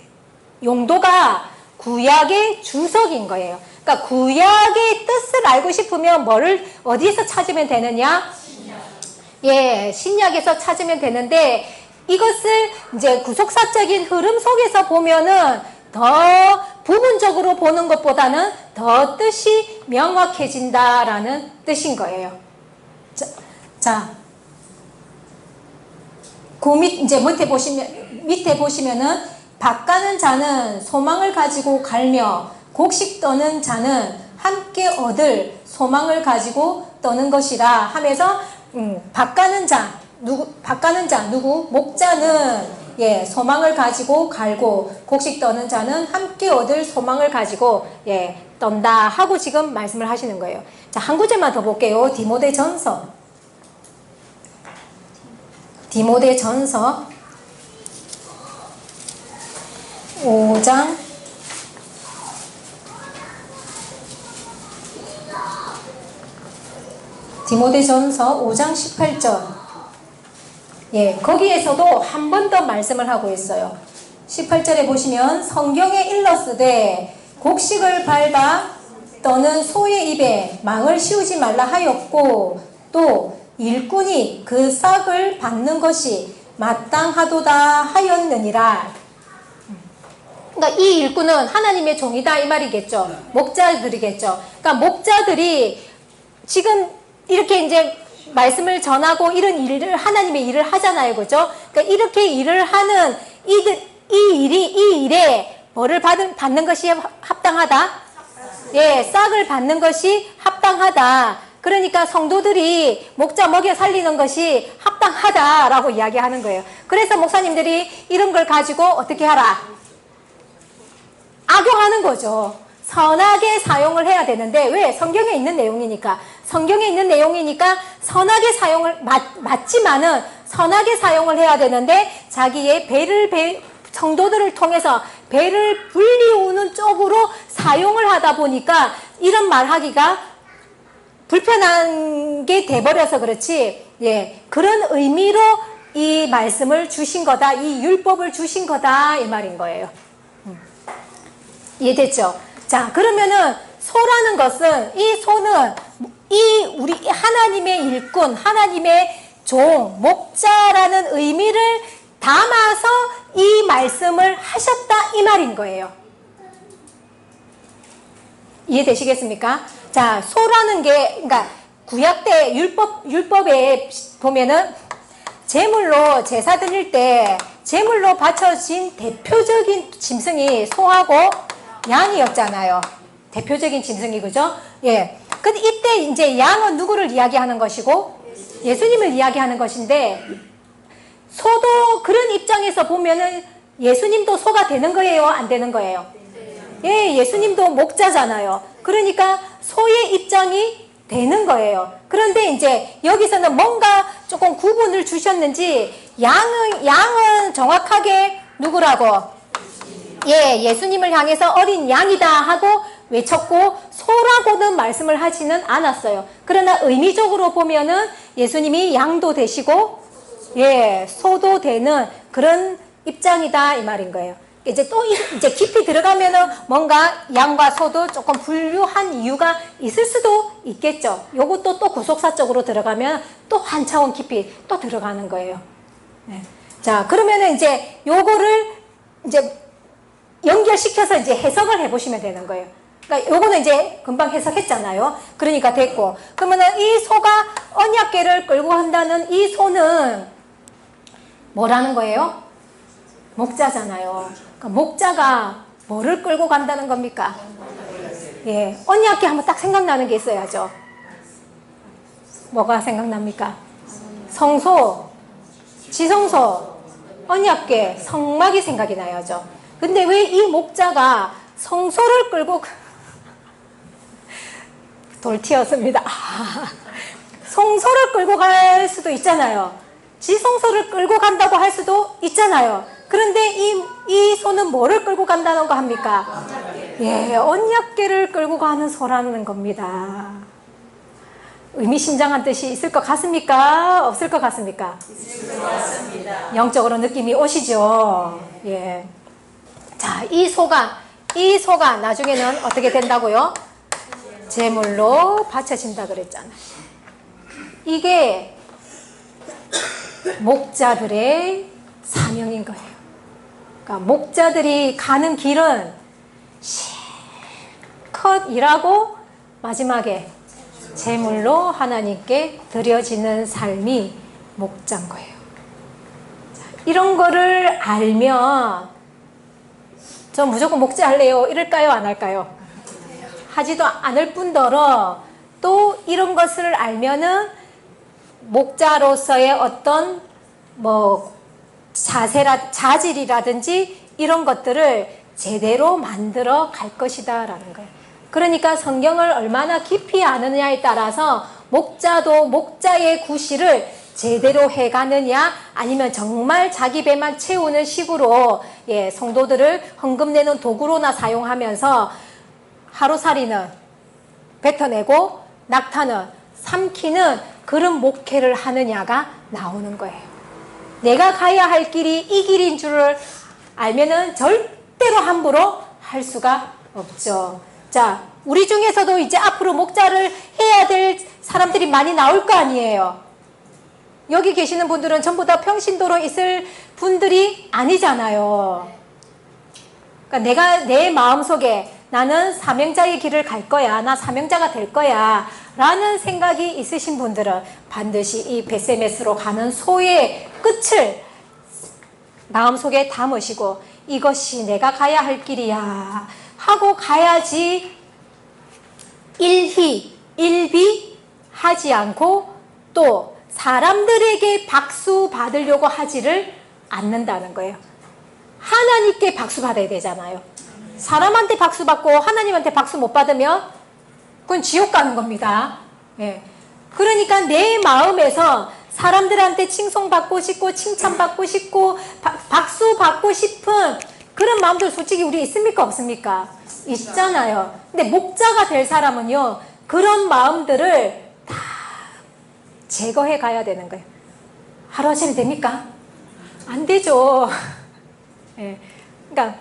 용도가 구약의 주석인 거예요. 그러니까 구약의 뜻을 알고 싶으면 어디에서 찾으면 되느냐? 예, 신약에서 찾으면 되는데 이것을 이제 구속사적인 흐름 속에서 보면은 더 부분적으로 보는 것보다는 더 뜻이 명확해진다라는 뜻인 거예요. 자, 이제 밑에 보시면은 밭가는 자는 소망을 가지고 갈며 곡식 떠는 자는 함께 얻을 소망을 가지고 떠는 것이라 하면서 밭가는 자 누구? 목자는 소망을 가지고 갈고 곡식 떠는 자는 함께 얻을 소망을 가지고 떤다 하고 지금 말씀을 하시는 거예요. 자, 한 구절만 더 볼게요. 디모데전서 5장 18절. 거기에서도 한 번 더 말씀을 하고 있어요. 18절에 보시면 성경에 일렀으되 곡식을 밟아 떠는 소의 입에 망을 씌우지 말라 하였고 또 일꾼이 그 싹을 받는 것이 마땅하도다 하였느니라. 그러니까 이 일꾼은 하나님의 종이다 이 말이겠죠. 목자들이겠죠. 그러니까 목자들이 지금 이렇게 이제 말씀을 전하고 이런 일을 하나님의 일을 하잖아요, 그죠? 그러니까 이렇게 일을 하는 이 일에 뭐를 받는 것이 합당하다? 싹을 받는 것이 합당하다. 그러니까 성도들이 목자 먹여 살리는 것이 합당하다라고 이야기하는 거예요. 그래서 목사님들이 이런 걸 가지고 어떻게 하라? 악용하는 거죠. 선하게 사용을 해야 되는데 왜? 성경에 있는 내용이니까. 성경에 있는 내용이니까 선하게 사용을 맞지만은 선하게 사용을 해야 되는데 자기의 성도들을 통해서 배를 불리우는 쪽으로 사용을 하다 보니까 이런 말하기가 불편한 게 돼버려서 그렇지. 그런 의미로 이 말씀을 주신 거다. 이 율법을 주신 거다 이 말인 거예요. 이해됐죠? 자, 그러면은 소라는 것은 이 소는 우리 하나님의 일꾼, 하나님의 종, 목자라는 의미를 담아서 이 말씀을 하셨다 이 말인 거예요. 이해되시겠습니까? 자, 소라는 게 그러니까 구약 때 율법에 보면은 제물로 제사 드릴 때 제물로 바쳐진 대표적인 짐승이 소하고 양이었잖아요. 대표적인 짐승이 그죠? 근데 이때 이제 양은 누구를 이야기하는 것이고 예수님을 이야기하는 것인데 소도 그런 입장에서 보면은 예수님도 소가 되는 거예요? 안 되는 거예요? 예수님도 목자잖아요. 그러니까 소의 입장이 되는 거예요. 그런데 이제 여기서는 뭔가 조금 구분을 주셨는지 양은 정확하게 누구라고? 예수님을 향해서 어린 양이다 하고 외쳤고 소라고는 말씀을 하지는 않았어요. 그러나 의미적으로 보면은 예수님이 양도 되시고 소도 되는 그런 입장이다 이 말인 거예요. 이제 깊이 들어가면은 뭔가 양과 소도 조금 분류한 이유가 있을 수도 있겠죠. 요것도 또 구속사적으로 들어가면 또 한 차원 깊이 또 들어가는 거예요. 자, 그러면은 이제 요거를 이제 연결시켜서 이제 해석을 해보시면 되는 거예요. 그러니까 요거는 이제 금방 해석했잖아요. 그러니까 됐고. 그러면은 이 소가 언약궤를 끌고 간다는 이 소는 뭐라는 거예요? 목자잖아요. 그러니까 목자가 뭐를 끌고 간다는 겁니까? 언약궤 하면 딱 생각나는 게 있어야죠. 뭐가 생각납니까? 성소, 지성소, 언약궤, 성막이 생각이 나야죠. 근데 왜 이 목자가 성소를 끌고 돌튀었습니다. 성소를 끌고 갈 수도 있잖아요. 지성소를 끌고 간다고 할 수도 있잖아요. 그런데 이 소는 뭐를 끌고 간다는 거 합니까? 언약궤를 끌고 가는 소라는 겁니다. 의미심장한 뜻이 있을 것 같습니까? 없을 것 같습니까? 있을 것 같습니다. 영적으로 느낌이 오시죠? 자, 이 소가 나중에는 어떻게 된다고요? 제물로 바쳐진다 그랬잖아요. 이게 목자들의 사명인 거예요. 그러니까 목자들이 가는 길은 실컷 일하고 마지막에 제물로 하나님께 드려지는 삶이 목자인 거예요. 자, 이런 거를 알면 저 무조건 목자 할래요 이럴까요 안 할까요? 하지도 않을 뿐더러 또 이런 것을 알면은 목자로서의 어떤 자질이라든지 이런 것들을 제대로 만들어 갈 것이다 라는 거예요. 그러니까 성경을 얼마나 깊이 아느냐에 따라서 목자도 목자의 구실을 제대로 해가느냐 아니면 정말 자기 배만 채우는 식으로 성도들을 헌금 내는 도구로나 사용하면서 하루살이는 뱉어내고 낙타는 삼키는 그런 목회를 하느냐가 나오는 거예요. 내가 가야 할 길이 이 길인 줄을 알면은 절대로 함부로 할 수가 없죠. 자, 우리 중에서도 이제 앞으로 목자를 해야 될 사람들이 많이 나올 거 아니에요. 여기 계시는 분들은 전부 다 평신도로 있을 분들이 아니잖아요. 그러니까 내가 내 마음속에 나는 사명자의 길을 갈 거야. 나 사명자가 될 거야. 라는 생각이 있으신 분들은 반드시 이 베세메스로 가는 소의 끝을 마음속에 담으시고 이것이 내가 가야 할 길이야 하고 가야지 일비 하지 않고 또 사람들에게 박수 받으려고 하지를 않는다는 거예요. 하나님께 박수 받아야 되잖아요. 사람한테 박수 받고 하나님한테 박수 못 받으면 그건 지옥 가는 겁니다. 예. 그러니까 내 마음에서 사람들한테 칭송받고 싶고 칭찬받고 싶고 박수 받고 싶은 그런 마음들 솔직히 우리 있습니까 없습니까? 있잖아요. 근데 목자가 될 사람은요 그런 마음들을 다 제거해 가야 되는 거예요. 하루아침에 됩니까? 안 되죠. 예. 그러니까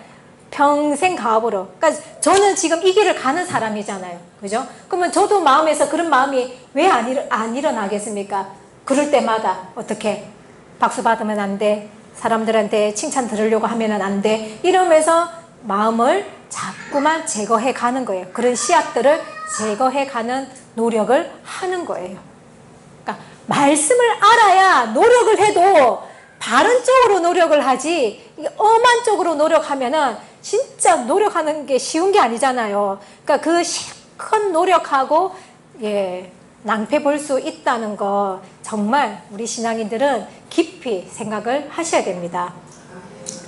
평생 가업으로. 그러니까 저는 지금 이 길을 가는 사람이잖아요. 그죠? 그러면 저도 마음에서 그런 마음이 왜 안 일어나겠습니까? 그럴 때마다 어떻게 박수 받으면 안 돼. 사람들한테 칭찬 들으려고 하면 안 돼. 이러면서 마음을 자꾸만 제거해 가는 거예요. 그런 씨앗들을 제거해 가는 노력을 하는 거예요. 그러니까 말씀을 알아야 노력을 해도 바른 쪽으로 노력을 하지 엄한 쪽으로 노력하면은 진짜 노력하는 게 쉬운 게 아니잖아요. 그러니까 그 실컷 노력하고 낭패 볼 수 있다는 거 정말 우리 신앙인들은 깊이 생각을 하셔야 됩니다.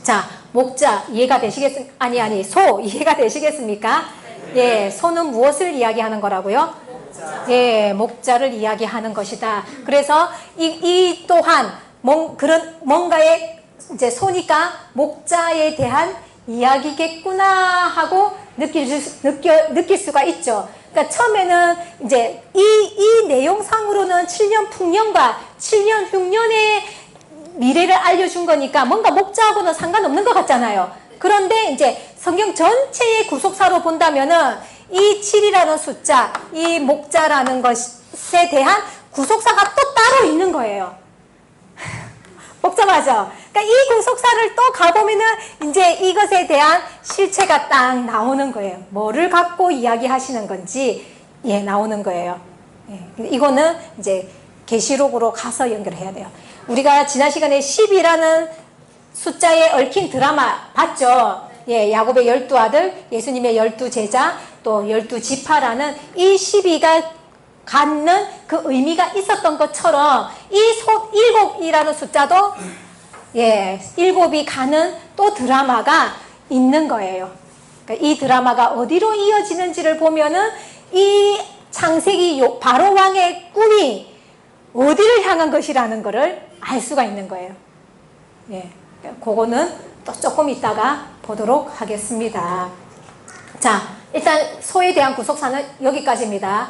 자, 목자 이해가 되시겠습니까? 아니 소 이해가 되시겠습니까? 예, 소는 무엇을 이야기하는 거라고요? 예, 목자를 이야기하는 것이다. 그래서 이 또한 그런 뭔가의 이제 소니까 목자에 대한 이야기겠구나 하고 느낄 수가 있죠. 그러니까 처음에는 이제 이 내용상으로는 7년 풍년과 7년 흉년의 미래를 알려준 거니까 뭔가 목자하고는 상관없는 것 같잖아요. 그런데 이제 성경 전체의 구속사로 본다면은 이 7이라는 숫자, 이 목자라는 것에 대한 구속사가 또 따로 있는 거예요. 복잡하죠? 그러니까 이 구속사를 또 가보면은 이제 이것에 대한 실체가 딱 나오는 거예요. 뭐를 갖고 이야기하시는 건지 나오는 거예요. 이거는 이제 계시록으로 가서 연결해야 돼요. 우리가 지난 시간에 10이라는 숫자에 얽힌 드라마 봤죠? 야곱의 12아들, 예수님의 12제자, 또 12지파라는 이 12가 갖는 그 의미가 있었던 것처럼 이 7이라는 숫자도 7이 가는 또 드라마가 있는 거예요. 그러니까 이 드라마가 어디로 이어지는지를 보면은 이 창세기 바로 왕의 꿈이 어디를 향한 것이라는 것을 알 수가 있는 거예요. 그거는 또 조금 이따가 보도록 하겠습니다. 자, 일단 소에 대한 구속사는 여기까지입니다.